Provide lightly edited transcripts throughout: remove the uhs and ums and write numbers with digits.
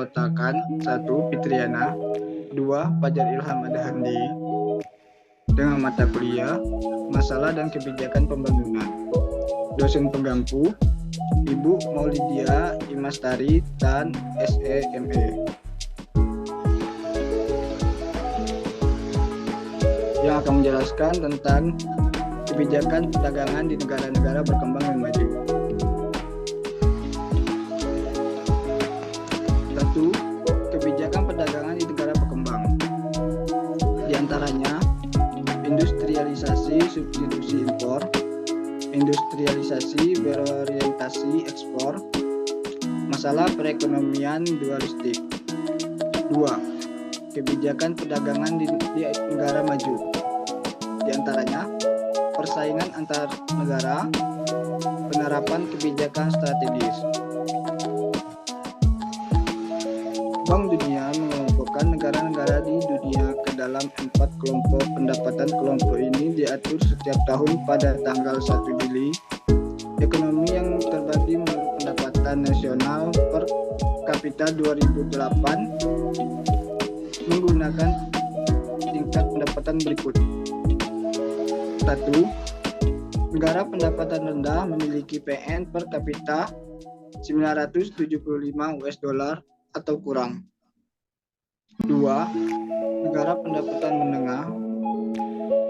beranggotakan 1. Fitriana, 2. Fajar Ilham Adahandi dengan mata kuliah Masalah dan Kebijakan Pembangunan. Dosen penggampu Ibu Maulidia Imastari Tan SEME yang akan menjelaskan tentang kebijakan perdagangan di negara-negara berkembang dan maju. 1. Kebijakan perdagangan di negara berkembang. Di antaranya industrialisasi substitusi impor, industrialisasi berorientasi ekspor, masalah perekonomian dualistik. 2. Kebijakan perdagangan di negara maju. Di antaranya persaingan antar negara, penerapan kebijakan strategis. Bank Dunia mengelompokkan negara-negara di dunia ke dalam 4 kelompok. Pendapatan kelompok ini diatur setiap tahun pada tanggal 1 Juli. Ekonomi yang terbagi menurut pendapatan nasional per kapita 2008 menggunakan tingkat pendapatan berikut. 1. Negara pendapatan rendah memiliki PN per kapita 975 US dollar atau kurang. 2. Negara pendapatan menengah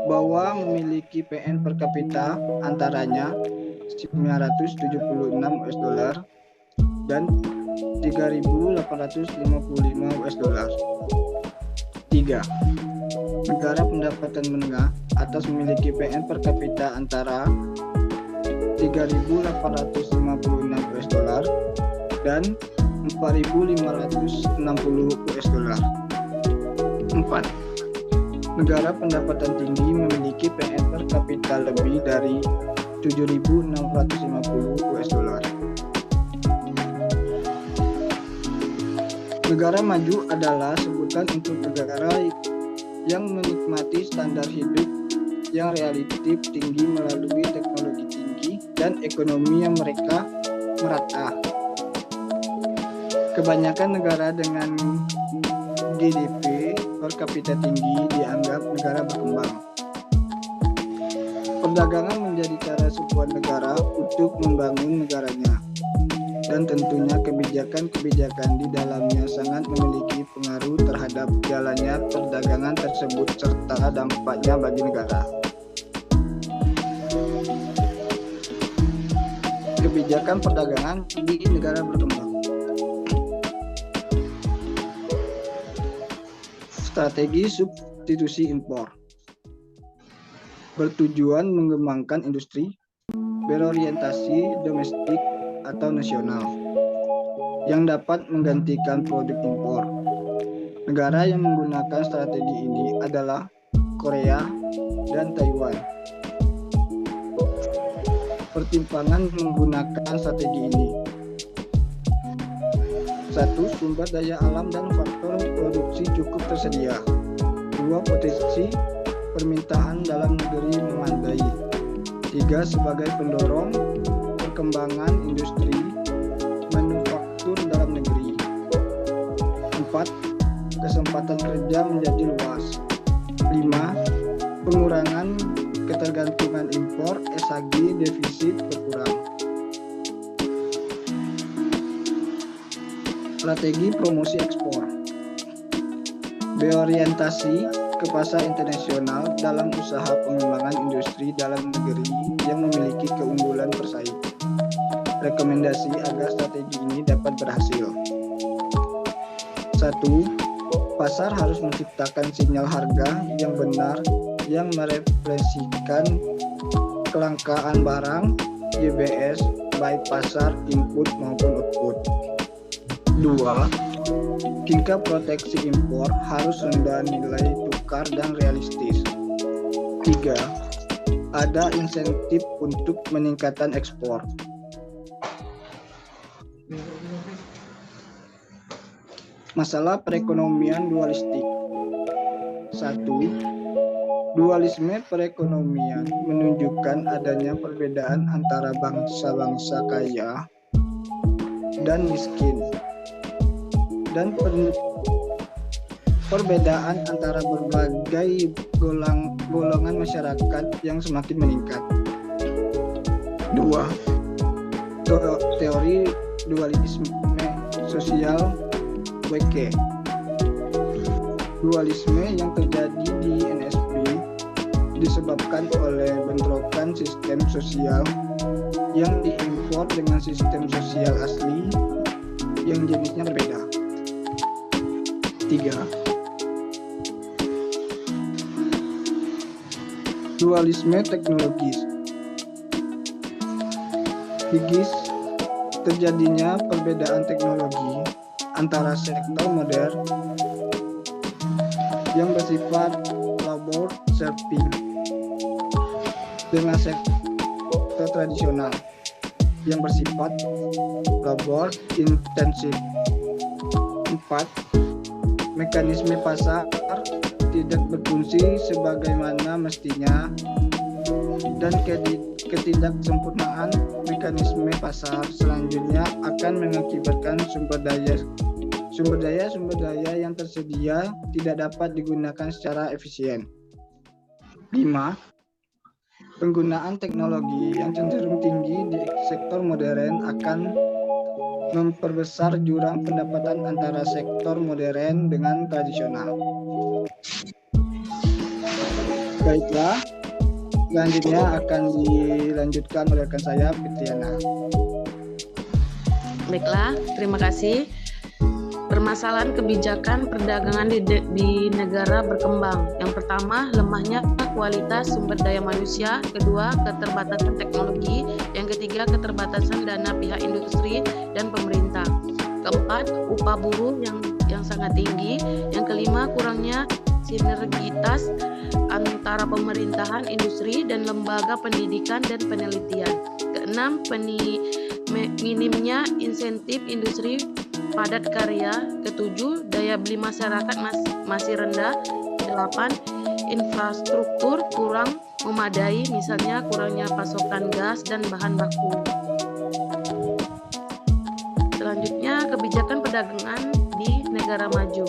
bawah memiliki PN per kapita antaranya 976 US dollar dan 3.855 US dollar. 3. Negara pendapatan menengah atas memiliki PN per kapita antara 3.856 US dollar dan 4.560 US dollar. 4. Negara pendapatan tinggi memiliki PN per kapita lebih dari 7.650 US dollar. Negara maju adalah sebutan untuk negara yang menikmati standar hidup yang relatif tinggi melalui teknologi tinggi dan ekonomi yang mereka merata. Kebanyakan negara dengan GDP per kapita tinggi dianggap negara berkembang. Perdagangan menjadi cara sebuah negara untuk membangun negaranya, dan tentunya kebijakan-kebijakan di dalamnya sangat memiliki pengaruh terhadap jalannya perdagangan tersebut serta dampaknya bagi negara. Kebijakan perdagangan di negara berkembang. Strategi substitusi impor bertujuan mengembangkan industri berorientasi domestik atau nasional yang dapat menggantikan produk impor. Negara yang menggunakan strategi ini adalah Korea dan Taiwan. Pertimbangan menggunakan strategi ini: 1. Sumber daya alam dan faktor produksi cukup tersedia. 2. Potensi permintaan dalam negeri memadai. 3. Sebagai pendorong perkembangan industri manufaktur dalam negeri. 4. Kesempatan kerja menjadi luas. 5. Pengurangan ketergantungan impor, SHG defisit berkurang. Strategi promosi ekspor berorientasi ke pasar internasional dalam usaha pengembangan industri dalam negeri yang memiliki keunggulan bersaing. Rekomendasi agar strategi ini dapat berhasil: 1. Pasar harus menciptakan sinyal harga yang benar yang merefleksikan kelangkaan barang YBS baik pasar input maupun output. 2. Tingkat proteksi impor harus rendah, nilai tukar dan realistis. 3. Ada insentif untuk meningkatkan ekspor. Masalah perekonomian dualistik. 1. Dualisme perekonomian menunjukkan adanya perbedaan antara bangsa-bangsa kaya dan miskin dan perbedaan antara berbagai golongan masyarakat yang semakin meningkat. 2. Teori dualisme sosial WK. Dualisme yang terjadi di NSP disebabkan oleh bentrokan sistem sosial yang diimpor dengan sistem sosial asli yang jenisnya berbeda. 3. Dualisme teknologis. Higis terjadinya perbedaan teknologi antara sektor modern yang bersifat labor serving dengan sektor tradisional yang bersifat labor intensif. 4. Mekanisme pasar tidak berfungsi sebagaimana mestinya dan ketidaksempurnaan mekanisme pasar selanjutnya akan mengakibatkan sumber daya yang tersedia tidak dapat digunakan secara efisien. 5. Penggunaan teknologi yang cenderung tinggi di sektor modern akan memperbesar jurang pendapatan antara sektor modern dengan tradisional. Baiklah, selanjutnya akan dilanjutkan oleh rekan saya, Fitriana. Baiklah, terima kasih. Permasalahan kebijakan perdagangan di negara berkembang. Yang pertama, lemahnya kualitas sumber daya manusia. Kedua, keterbatasan teknologi. Yang ketiga, keterbatasan dana pihak industri dan pemerintah. Keempat, upah buruh yang sangat tinggi. Yang kelima, kurangnya sinergitas antara pemerintahan, industri, dan lembaga pendidikan dan penelitian. Keenam, minimnya insentif industri padat karya. Ketujuh, daya beli masyarakat masih rendah. 8. Infrastruktur kurang memadai, misalnya kurangnya pasokan gas dan bahan baku. Selanjutnya, kebijakan perdagangan di negara maju.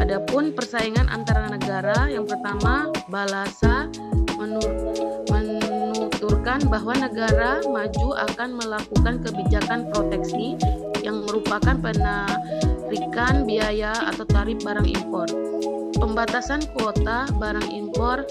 Adapun persaingan antara negara, yang pertama, Balasa menuturkan bahwa negara maju akan melakukan kebijakan proteksi yang merupakan penarikan biaya atau tarif barang impor, pembatasan kuota barang impor,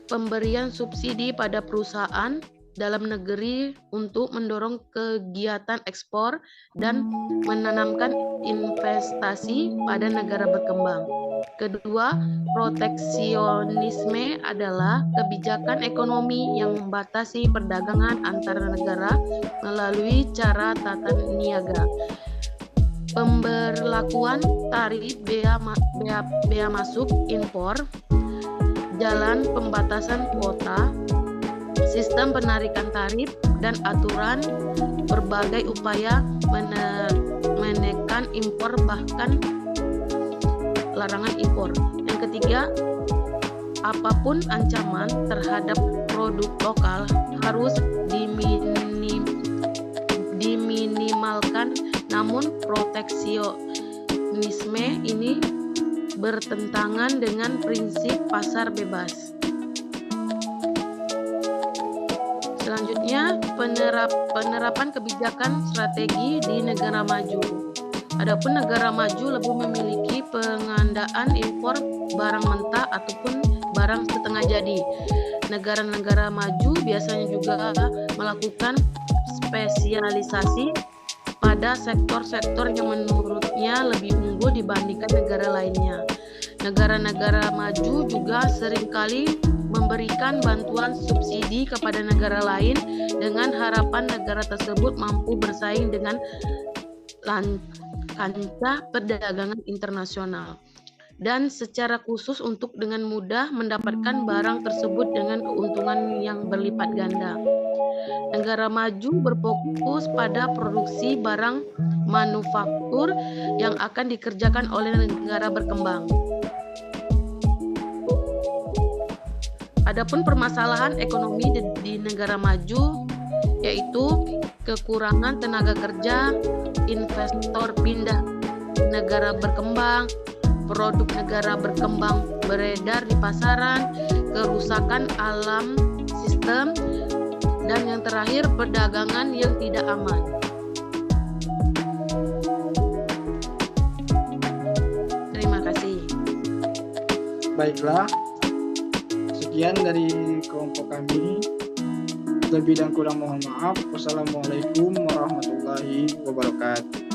pemberian subsidi pada perusahaan dalam negeri untuk mendorong kegiatan ekspor dan menanamkan investasi pada negara berkembang. Kedua, proteksionisme adalah kebijakan ekonomi yang membatasi perdagangan antara negara melalui cara tata niaga. Pemberlakuan tarif bea masuk impor, jalan pembatasan kuota, sistem penarikan tarif, dan aturan berbagai upaya menekan impor bahkan larangan impor. Yang ketiga, apapun ancaman terhadap produk lokal harus diminimalkan, namun proteksionisme ini bertentangan dengan prinsip pasar bebas. Selanjutnya, penerapan kebijakan strategi di negara maju. Adapun negara maju lebih memiliki pengandaan impor barang mentah ataupun barang setengah jadi. Negara-negara maju biasanya juga melakukan spesialisasi pada sektor-sektor yang menurutnya lebih unggul dibandingkan negara lainnya. Negara-negara maju juga seringkali memberikan bantuan subsidi kepada negara lain dengan harapan negara tersebut mampu bersaing dengan kancah perdagangan internasional dan secara khusus untuk dengan mudah mendapatkan barang tersebut dengan keuntungan yang berlipat ganda. Negara maju berfokus pada produksi barang manufaktur yang akan dikerjakan oleh negara berkembang. Adapun permasalahan ekonomi di negara maju yaitu kekurangan tenaga kerja, investor pindah negara berkembang, produk negara berkembang beredar di pasaran, kerusakan alam sistem, dan yang terakhir perdagangan yang tidak aman. Terima kasih. Baiklah, sekian dari kelompok kami. Lebih dan kurang mohon maaf. Wassalamualaikum warahmatullahi wabarakatuh.